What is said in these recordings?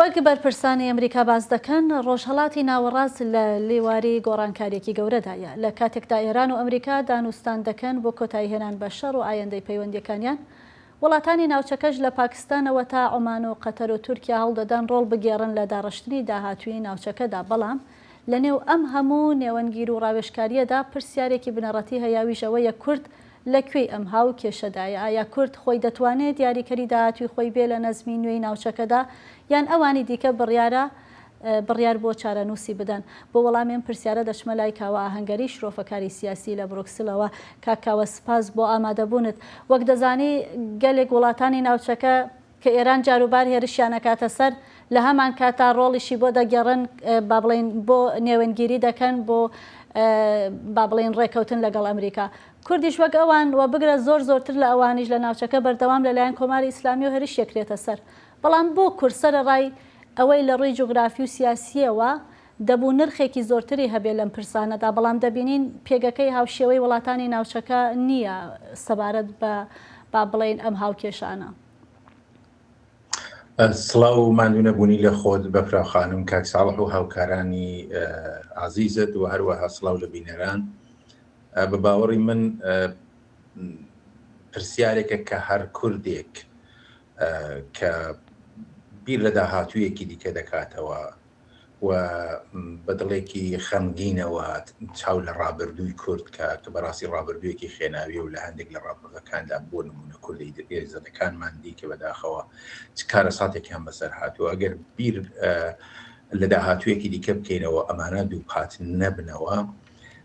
وەک بەرپرسانی ئەمریکا باز دەکەن ڕۆژهەڵاتی ناوەڕاست لە لێواری گۆڕانکاریەکی گەورەدایە لە کاتێکدا ئێران و ئەمریکا دانوستان دەکەن بۆ کۆتایی هێنان بە شەڕ و ئایندەی پەیوەندیەکانیان. وڵاتانی ناوچەکەش لە پاکستانەوە تا عۆمان و قەتەر و تورکیا هەڵدەدەن ڕۆڵ بگێڕن لە داڕشتنی داهاتووی ناوچەکەدا. بەڵام لە نێو ئەم هەموو نێوەنگیر و ڕاوێژکاریەدا پرسیارێکی بنەڕەتی هەیاویش ئەوەیە کورد لەکوێی ئەم هاو کێشەدایە. ئایا کورد خۆی دەتوانێت دیاریکەری داهاتووی خۆی بێ لە نەزمی نوێی ناوچەکەدا یان ئەوانی دیکە بڕیار بۆ چارەنووسی بدەن؟ بۆ وەڵامێن پرسیارە دەچمە لای کاوە ئاهەنگەری شرۆفەکاری سیاسی لە بروکسلەوە. کاکاوە سپاس بۆ ئامادەبوونت. وەک دەزانی گەلێک وڵاتانی ناوچەکە کە ئێران جاروبار هێرشیان ئەکاتە سەر لە هەمان کاتا ڕۆڵیشی بۆ دەگەڕن با بڵێن بۆ نێوەنگیری دەکەن بۆ با بڵێن ڕێکەوتن لەگەڵ ئەمریکا. کوردیش وەک ئەوان و بگرە زۆرتر لە ئەوانیش لە ناوچەکە بەردەوام لەلایەن کۆماری ئیسلامی و هەرش یەکرێتە سەر. بەڵام بۆ کورد سەرەڕای ئەوەی لە ڕووی جوگرافی و سیاسیەوە دەبوو نرخێکی زۆرتری هەبێ لەم پرسانەدا. بەڵام دەبینین پێگەکەی هاوشێوەی وڵاتانی ناوچەکە نییە سەبارەت بە با بڵێن ئەم هاوکێشانە. سڵاو ماندوونە بوونی لە خۆت بەفرا خانم کاک ساڵح و هاوکارانی عزیزت و هەروەها سڵاو لە بینەران. بە باوەڕی من پرسیارێکە کە هەر کوردێک کە بیر لە داهاتوویەکی دیکە دەکاتەوە و بەدڵێکی خەمگینەوە چاو لە ڕابردووی کورد کە بەڕاستی ڕابردوویەکی خێناوی و لە هەندێک لە ڕابردەکاندا بۆ نمونە کوردی زەدەکانمان دیکە بەداخەوە چ کارە ساتێکیان بەسەر هاتووە. ئەگەر بیر لە داهاتوویەکی دیکە بکەینەوە ئەمانە دوو پات نەبنەوە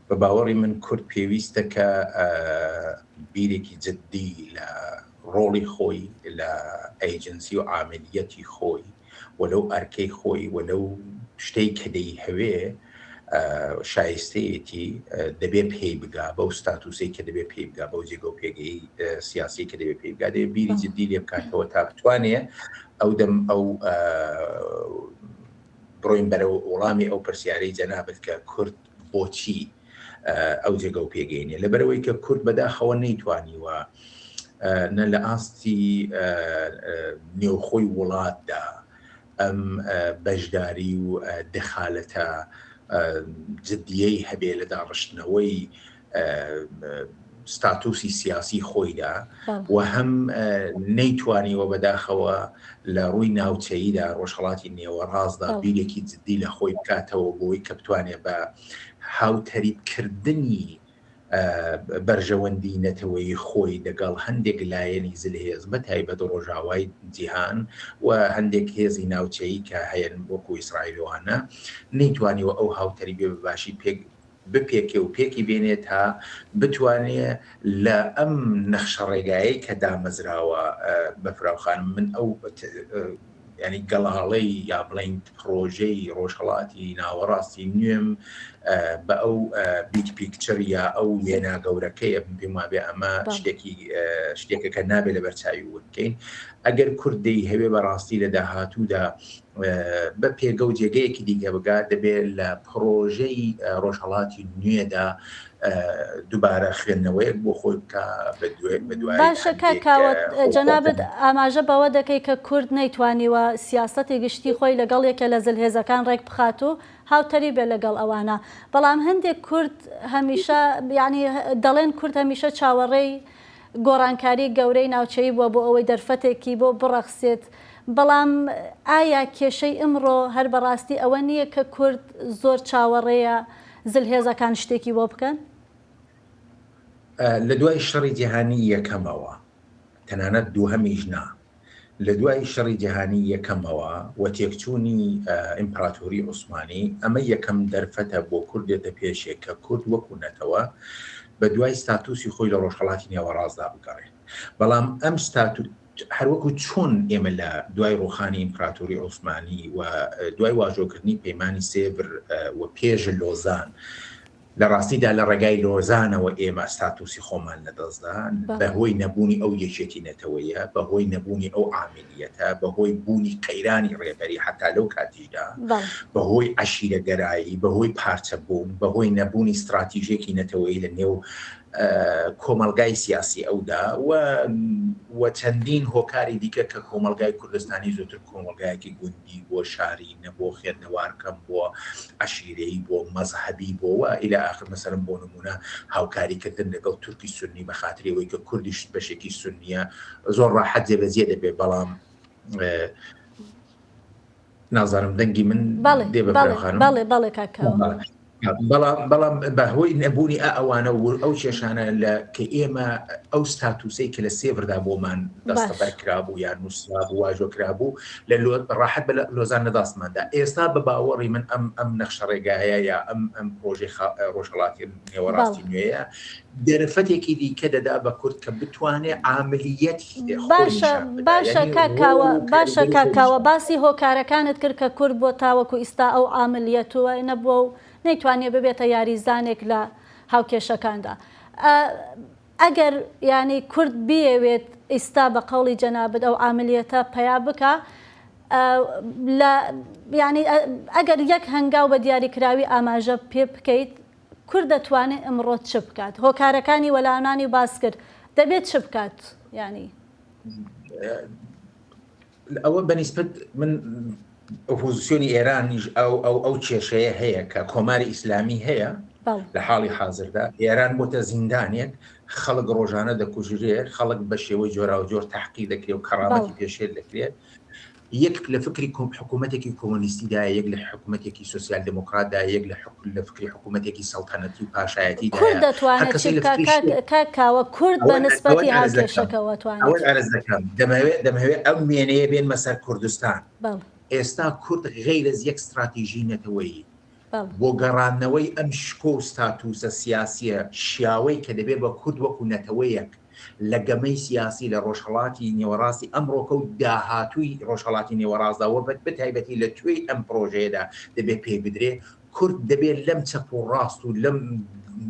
بە باوەڕی من کورد پێویستە کە بیرێکی جددی لە ڕۆڵی خۆی لە ئەیجنسی و عاملیەتی خۆی وەلەو ئەرکەی خۆی وەلەو شتەی کە دەی هەوێ شایستەیەتی دەبێ پێی بگا بەو ستاتوسی کە دەبێ پێی بگا بەو جێگە و پێگەی سیاسی کە دەبێ پێی بگا دەبێ بیری جددی لێ بکاتەوە تا بتوانێ ئەو بڕۆین بەرەو وەڵامی ئەو پرسیارەی جەنابەت کە کورد بۆچی ئەو جێگە و پێگەینێ لەبەرەوەی کە کورد بەداخەوە نەیتوانیوە نە لە ئاستی نێوخۆی وڵاتدا ئەم بەشداری و دەخالەتە جددیەی هەبێ لە داڕشتنەوەی ستاتوسی سیاسی خۆیدا و هەم نەیتوانیوە بەداخەوە لە ڕووی ناوچەییدا ڕۆژهەڵاتی نێوەڕاستدا بیرێکی جددی لە خۆی بکاتەوە بۆی کە بتوانێت بە هاوتەریبکردنی بەرژەوەندی نەتەوەی خۆی دەگەڵ هەندێک لایەنی زلهێز بە تایبەت ڕۆژاوای جیهان و هەندێک هێزی ناوچەیی کە هەیەن وەکو ئیسرائیلوانە نەیتوانیوە ئەو هاوتەریبێ بەباشی بپێکێ و پێکی بێنێت تا بتوانێت لە ئەم نەخشە ڕێگایی کە دامەزراوە بەفراوخانم من ئەو ینی گەڵاڵەی یا بڵین پرۆژەی ڕۆژهەڵاتی ناوەڕاستی نوێم بە ئەو بیگ پیکچەر یا ئەو وێنا گەورەکەیە پێم وابێ ئەمە شتێکە کە نابێت لە بەرچاوی وەکەین. ئەگەر کوردی هەوێ بەڕاستی لە داهاتوودا بە پێگە و جێگەیەکی دیگە بگات دەبێت لە پرۆژەی ڕۆژهەڵاتی نوێدا دووبارە خوێندنەوەیەک بۆ خۆی بکە بە دوای. باشە کاکاوە جەنابەت ئاماژە بەوە دەکەی کە کورد نەیتوانیوە سیاسەتی گشتی خۆی لەگەڵ یەکە لە زلهێزەکان ڕێک بخات و هاوتەری بێ لەگەڵ ئەوانە. بەڵام هەندێک کورد هەمیشە ینی دەڵێن کورد هەمیشە چاوەڕێی گۆڕانکاری گەورەی ناوچەیی بووە بۆ ئەوەی دەرفەتێکی بۆ بڕەخسێت. بەڵام ئایا کێشەی ئەمڕۆ هەر بەڕاستی ئەوە نییە کە کورد زۆر چاوەڕێیە زلهێزەکان شتێکی بۆ بکەن؟ لە دوای شەڕی جیهانی یەکەمەوە تەنانەت دووهەمیش نا لە دوای شەڕی جیهانی یەکەمەوە و تێکچوونی ئیمپراتۆری عوسمانی ئەمە یەکەم دەرفەتە بۆ کوردێتە پێشێک کە کورد وەکوونەتەوە بە دوای ستاتوسی خۆی لە ڕۆژهەڵاتی نێوەڕاستدا بگەڕێت. بەڵام ئەم هەروەکو چۆن ئێمە لە دوای ڕۆخانی ئیمپراتۆری عوسمانی و دوای واژۆکردنی پەیمانی سێبر و پێش لۆزان لە ڕاستیدا لە ڕێگای لۆزانەوە ئێمە ستاتوسی خۆمان لەدەستدا بەهۆی نەبوونی ئەو یەکێتی نەتەوەیە بەهۆی نەبوونی ئەو عاملیەتە بەهۆی بوونی قەیرانی ڕێبەری حتا لەو کاتیشدا بەهۆی عەشیرەگەرایی بەهۆی پارچەبوون بەهۆی نەبوونی استراتیژیەکی نەتەوەیی لە نێو کۆمەلگای سیاسی ئەودا و چەندین هۆکاری دیکە کە کۆمەلگای کوردستانی زۆتر کۆمەلگایەکی گوندی بۆ شاری نەبۆ خوێندنەوارکەم بۆ عشیرەی بۆ مەزهبی بۆەوە ئیلا آخر مەسەرم بۆ نمونە هاوکاریکردن لەگەڵ تورکی سنی بە خاترەوەی کە کوردیش بەشێکی سنیە زۆر ڕاحەت جێبەجێ دەبێت بەڵام نازانم دەنگی من دێ بەڵێ کاکاوە بەڵام بەهۆی نەبوونی ئەوانە ئەو کێشانە لە کە ئێمە ئەو ستاتوسەی کە لە سێڤردا بۆمان دەستەبەر کرابوو یان نووسرا بوو واژۆ کرابوو لە ڕاحەت بە لۆزان نەداستماندا ئێستا بە باوەڕی من ئەم نەخشە ڕێگایە یا ئەم پرۆژەی ڕۆژهەڵاتی نێوەڕاستی نوێیە دەرفەتێکی دیکە دەدا بە کورد کە بتوانێت عاملیەتی باشە کاکاوە باسی هۆکارەکانت کرد کە کورد بۆ تاوەکو ئیستا ئەو عاملیەتوە نەبووە و نەیتوانێت ببێتە یاریزانێک لە هاوکێشەکاندا. ئەگەر ینی کورد بیەوێت ئیستا بە قەوڵی جەنابەت ئەو عاملیەتە پیا بکە ینی ئەگەر یەک هەنگاو بە دیاریکراوی ئاماژە پێ بکەیت کورد دەتوانێت ئەمڕۆ چ بکات؟ هۆکارەکانی وەلایەنانی باس کرد دەبێت چ بکات ینی ئەوە بەنسبەت من ئۆپۆزیسیۆنی ئێرانیش ئەو کێشەیە هەیە کە کۆماری ئیسلامی هەیە لە حاڵی حاضردا ئێران بۆتە زیندانێک خەڵک ڕۆژانە دەکوژرێ خەڵک بە شێوەی جۆرا و جۆر تحقیق دەکرێت و کەرامەتی پێشێر دەکرێت یەک لە فکری حکوومەتێکی کۆمۆنیستیدا یەک لە حکوومەتێکی سوسیال دموکراتدا یەک لە فکری حکوومەتێکی سەڵتەنەتی و پاشایەتیدا کورد دەتوانێت کاکاوە کورد بە نسبەتی هاوکێشەکەەوە توانێت دەمەوێت ئەم وێنەیە بێن مەسەر کوردستان ئێستا کورد غەیرە یەک استراتیژی نەتەوەیی بۆ گەڕانەوەی ئەم شکۆ و ستاتوسە سیاسیە شیاوەی کە دەبێت بە کورد وەکو نەتەوەیەک لە گەمەی سیاسی لە ڕۆژهەڵاتی نێوەڕاستی ئەمڕۆکە و داهاتووی ڕۆژهەڵاتی نێوەڕاستداوە بەتایبەتی لە توێی ئەم پرۆژەیەدا دەبێت پێ بدرێ کورد دەبێت لەم چەپ و ڕاست و لەم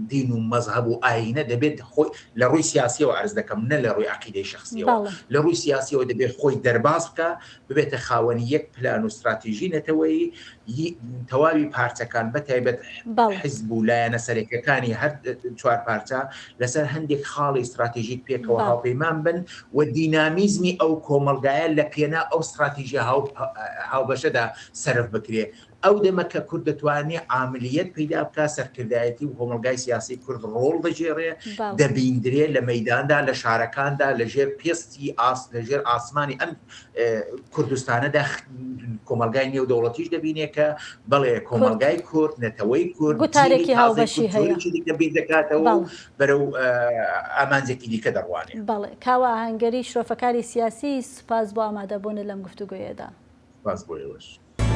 دین و مەزهب و ئاینە دەبێت خۆی لە ڕووی سیاسیەوە عرض دەکەم نە لە ڕووی عەقیدەی شخصیەوە لە ڕووی سیاسیەوە دەبێت خۆی دەرباز بکە ببێتە خاوەنی یەک پلان و استراتیژی نەتەوەی تەواوی پارچەکان بەتایبەت حیزب و لایەنە سەرەکیەکانی هەر چوار پارچە لەسەر هەندێک خاڵی استراتیژیک پێکەوە هاوپەیمان بن و دینامیزمی ئەو کۆمەلگایە لە پێنا ئەو استراتیژیە هاوبەشەدا سەرف بکرێ ئەو دەمەکە کورد دەتوانێت عاملیەت پەیدا بکە سەرکردایەتی و کۆمەلگای سیاسی کورد ڕۆڵ دەژێڕێ دەبیندرێ لە مەیداندا لە شارەکاندا لەژێر پێستی لەژێر ئاسمانی ئەم کوردستانەدا کۆمەلگای نێودەوڵەتیش دەبینێت کە بەڵێ کۆمەلگای کورد نەتەوەی کورد گوتارێکی هاوبەشی هەیە دەکاتەوە بەرەو ئامانجێکی دیکە دەڕوانێت. بەڵێ کاوە ئاهەنگەری شرۆفەکاری سیاسی سوپاس بۆ ئامادەبوون لەم گفتوگویەدا. سپاس بۆ ئێوەش.